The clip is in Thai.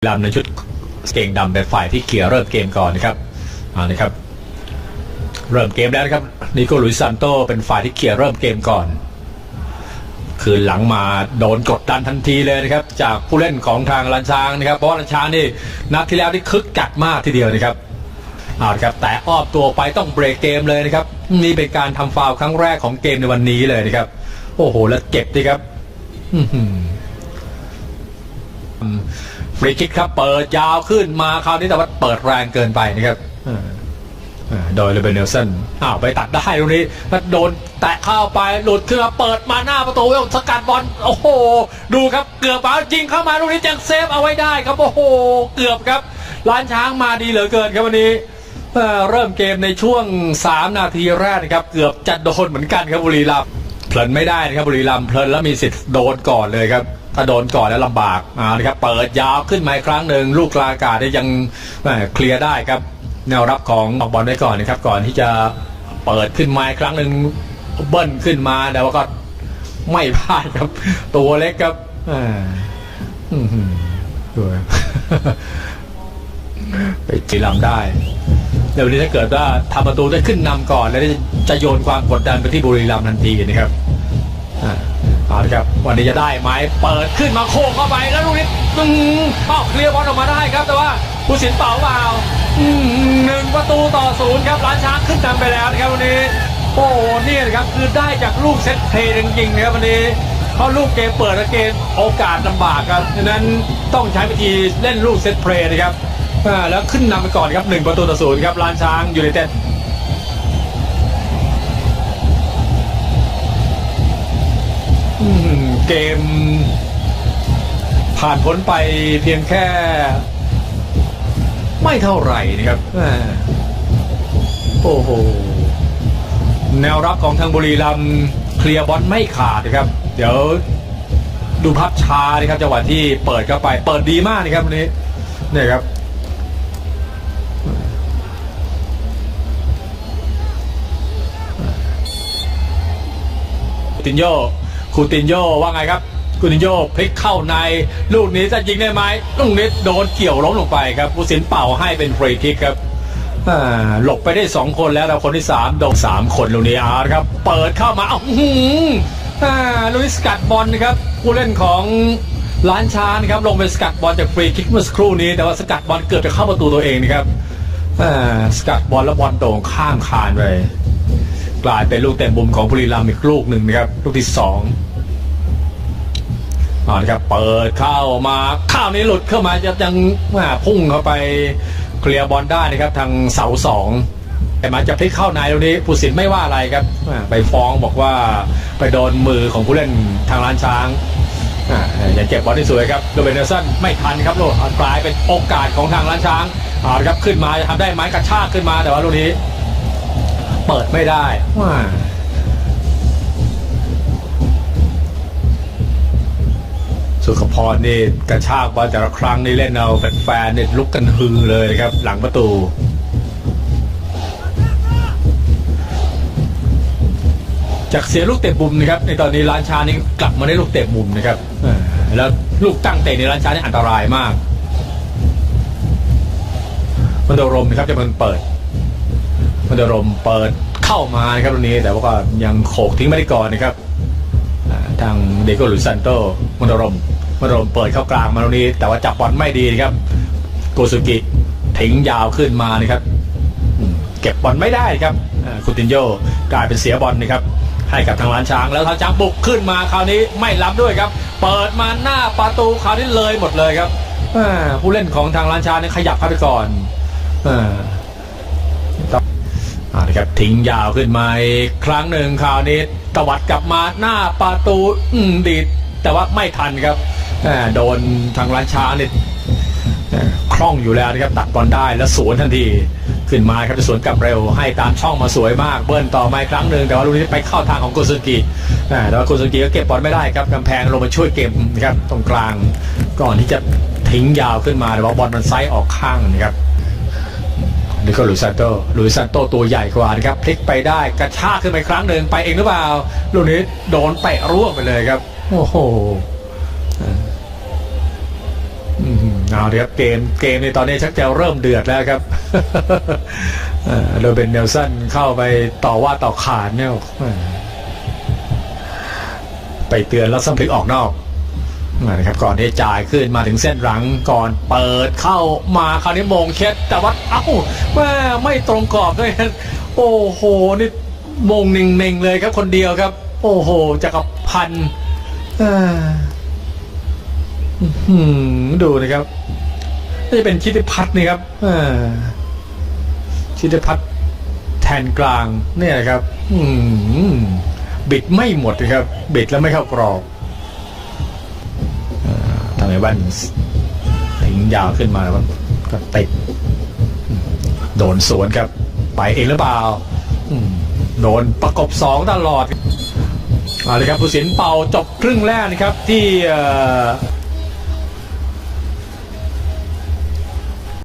ลำในชุดเก่งดำเป็นฝ่ายที่เคลียร์เริ่มเกมก่อนนะครับนะครับเริ่มเกมแล้วนะครับนิโคลุยซันโตเป็นฝ่ายที่เคลียร์เริ่มเกมก่อนคืนหลังมาโดนกดดันทันทีเลยนะครับจากผู้เล่นของทางลันช้างนะครับเพราะว่าลันช้างนี่นัดที่แล้วนี่คึกจัดมากทีเดียวนะครับครับแต่อ้อมตัวไปต้องเบรกเกมเลยนะครับนี่เป็นการทำฟาวล์ครั้งแรกของเกมในวันนี้เลยนะครับโอ้โหแล้วเก็บดีครับฟรีคิกครับเปิดยาวขึ้นมาคราวนี้แต่ว่าเปิดแรงเกินไปนะครับโดยเลเบนเนลสันไปตัดได้ตรงนี้แล้วโดนแตะเข้าไปหลุดขึ้นมาเปิดมาหน้าประตูสกัดบอลโอ้โหดูครับเกือบเอายิงเข้ามาตรงนี้ยังเซฟเอาไว้ได้ครับโอ้โหเกือบครับล้านช้างมาดีเหลือเกินครับวันนี้เริ่มเกมในช่วง3นาทีแรกนะครับเกือบจะโดนเหมือนกันครับบุรีรัมย์เพลินไม่ได้นะครับบุรีรัมย์เพลินแล้วมีสิทธิ์โดนก่อนเลยครับถ้าโดนก่อนแล้วลำบากนะครับเปิดยาวขึ้นมาอีกครั้งหนึ่งลูกกลางอากาศยังเคลียร์ได้ครับแนวรับของออกบอลไว้ก่อนนะครับก่อนที่จะเปิดขึ้นมาอีกครั้งหนึ่งเบิ้ลขึ้นมาแต่ว่าก็ไม่พลาดครับตัวเล็กครับดูไปจีรำได้เดี๋ยวนี้ถ้าเกิดว่าทำประตูได้ขึ้นนำก่อนแล้วจะโยนความกดดันไปที่บุรีรัมย์ทันทีนะครับครับวันนี้จะได้ไหมเปิดขึ้นมาโค้งเข้าไปแล้วลูกนี้เคลียร์บอลออกมาได้ครับแต่ว่าผู้สินเป่า1-0ครับล้านช้างขึ้นนำไปแล้วนะครับวันนี้โอ้นี่นะครับคือได้จากลูกเซตเพลย์จริงๆนะครับวันนี้เพราะลูกเกมเปิดและเกมโอกาสลำบากครับดังนั้นต้องใช้วิธีเล่นลูกเซตเพลย์นะครับแล้วขึ้นนำไปก่อนครับ1-0ครับล้านช้างยูไนเต็ดเกมผ่านพ้นไปเพียงแค่ไม่เท่าไหร่นะครับโอ้โหแนวรับของทางบุรีรัมย์เคลียร์บอลไม่ขาดนะครับเดี๋ยวดูภาพช้านะครับจังหวะที่เปิดเข้าไปเปิดดีมากนะครับวันนี้นี่ครับคูตินโยว่าไงครับคูตินโยพลิกเข้าในลูกนี้จะยิงได้ไหมลูกนี้โดนเกี่ยวล้มลงไปครับผู้สินเป่าให้เป็นฟรีคิกครับหลบไปได้2คนแล้วคนที่3โดน3คนลูกนี้ครับเปิดเข้ามาลูอิสกัดบอลนะครับผู้เล่นของล้านช้างนะครับลงไปสกัดบอลจากฟรีคิกเมื่อสักครู่นี้แต่ว่าสกัดบอลเกือบจะเข้าประตูตัวเองนะครับสกัดบอลแล้วบอลโด่งข้ามคานไปกลายเป็นลูกเตะมุมของบุรีรัมย์อีกลูกหนึ่งนะครับลูกที่2นะครับเปิดเข้ามาข้าวนี้หลุดเข้ามาจะยังพุ่งเข้าไปเคลียร์บอลได้นะครับทางเสา2แต่มาจะพลิกเข้าในตรงนี้ผู้สินไม่ว่าอะไรครับไปฟ้องบอกว่าไปโดนมือของผู้เล่นทางล้านช้างอย่าเก็บบอลที่สวยครับโดเบนเนลสันไม่ทันครับลูกกลายเป็นโอกาสของทางล้านช้างครับขึ้นมาจะทำได้ไหมกระชากขึ้นมาแต่ว่าลูกนี้เปิดไม่ได้สุขพรนี่กระชากบอลแต่ละครั้งนี่เล่นเอาแฟนๆเนี่ยลุกกันฮือเลยครับหลังประตูจากเสียลูกเตะมุมนะครับในตอนนี้ล้านช้างนี่กลับมาได้ลูกเตะมุมนะครับแล้วลูกตั้งเตะในล้านช้างนี่อันตรายมากมันโดนลมนะครับจะมันเปิดมันจะลมเปิดเข้ามาครับตรงนี้แต่ว่าก็ยังโขกทิ้งไม่ได้ก่อนนะครับทางเดโก้หรือซันโตมันจะลมเปิดเข้ากลางมาตรงนี้แต่ว่าจับบอลไม่ดีนะครับโกซุกิทิ้งยาวขึ้นมานะครับเก็บบอลไม่ได้ครับคูตินโยกลายเป็นเสียบอลนะครับให้กับทางล้านช้างแล้วทางช้างบุกขึ้นมาคราวนี้ไม่ล้ำด้วยครับเปิดมาหน้าประตูคราวนี้เลยหมดเลยครับผู้เล่นของทางล้านช้างนี่ขยับเข้าไปก่อนนะครับทิ้งยาวขึ้นมาอีกครั้งหนึ่งคราวนี้ตวัดกลับมาหน้าประตูดีดแต่ว่าไม่ทันครับโดนทางล้านช้างนี่คล่องอยู่แล้วนะครับตัดบอลได้แล้วสวนทันทีขึ้นมาครับจะสวนกลับเร็วให้ตามช่องมาสวยมากเบิ้ลต่อมาอีกครั้งหนึ่งแต่ว่าลูกนี้ไปเข้าทางของโกซุกิแต่ว่าโกซุกิก็เก็บบอลไม่ได้ครับกำแพงลงมาช่วยเก็บนะครับตรงกลางก่อนที่จะทิ้งยาวขึ้นมาแต่ว่าบอลมันไซด์ออกข้างนะครับนี่ก็ลุยซันโตตัวใหญ่กว่านะครับพลิกไปได้กระชากขึ้นไปครั้งหนึ่งไปเองหรือเปล่าลูกนี้โดนเตะร่วงไปเลยครับโอ้โห เอาเดี๋ยวเกมในตอนนี้ชักจะเริ่มเดือดแล้วครับ โดยเป็นเนลสันเข้าไปต่อว่าต่อขานเนี่ยไปเตือนแล้วซัมพลิกออกนอกนะครับก่อนที่จ่ายขึ้นมาถึงเส้นหลังก่อนเปิดเข้ามาคราวนี้มงเช็ดแต่ว่าแม่ไม่ตรงกรอบด้วยโอ้โหนี่มงเน่งๆเลยครับคนเดียวครับโอ้โหจักรพันธ์ดูนะครับนี่เป็นชิติพัฒน์นี่ครับชิติพัฒน์แทนกลางเนี่ยนะครับบิดไม่หมดนะครับบิดแล้วไม่เข้ากรอบทำให้บ้านทิ้งยาวขึ้นมาแล้วก็ติดโดนสวนครับไปเองหรือเปล่าโดนประกบ2ตลอดเอาเลยครับผู้สินเป่าจบครึ่งแรกนะครับที่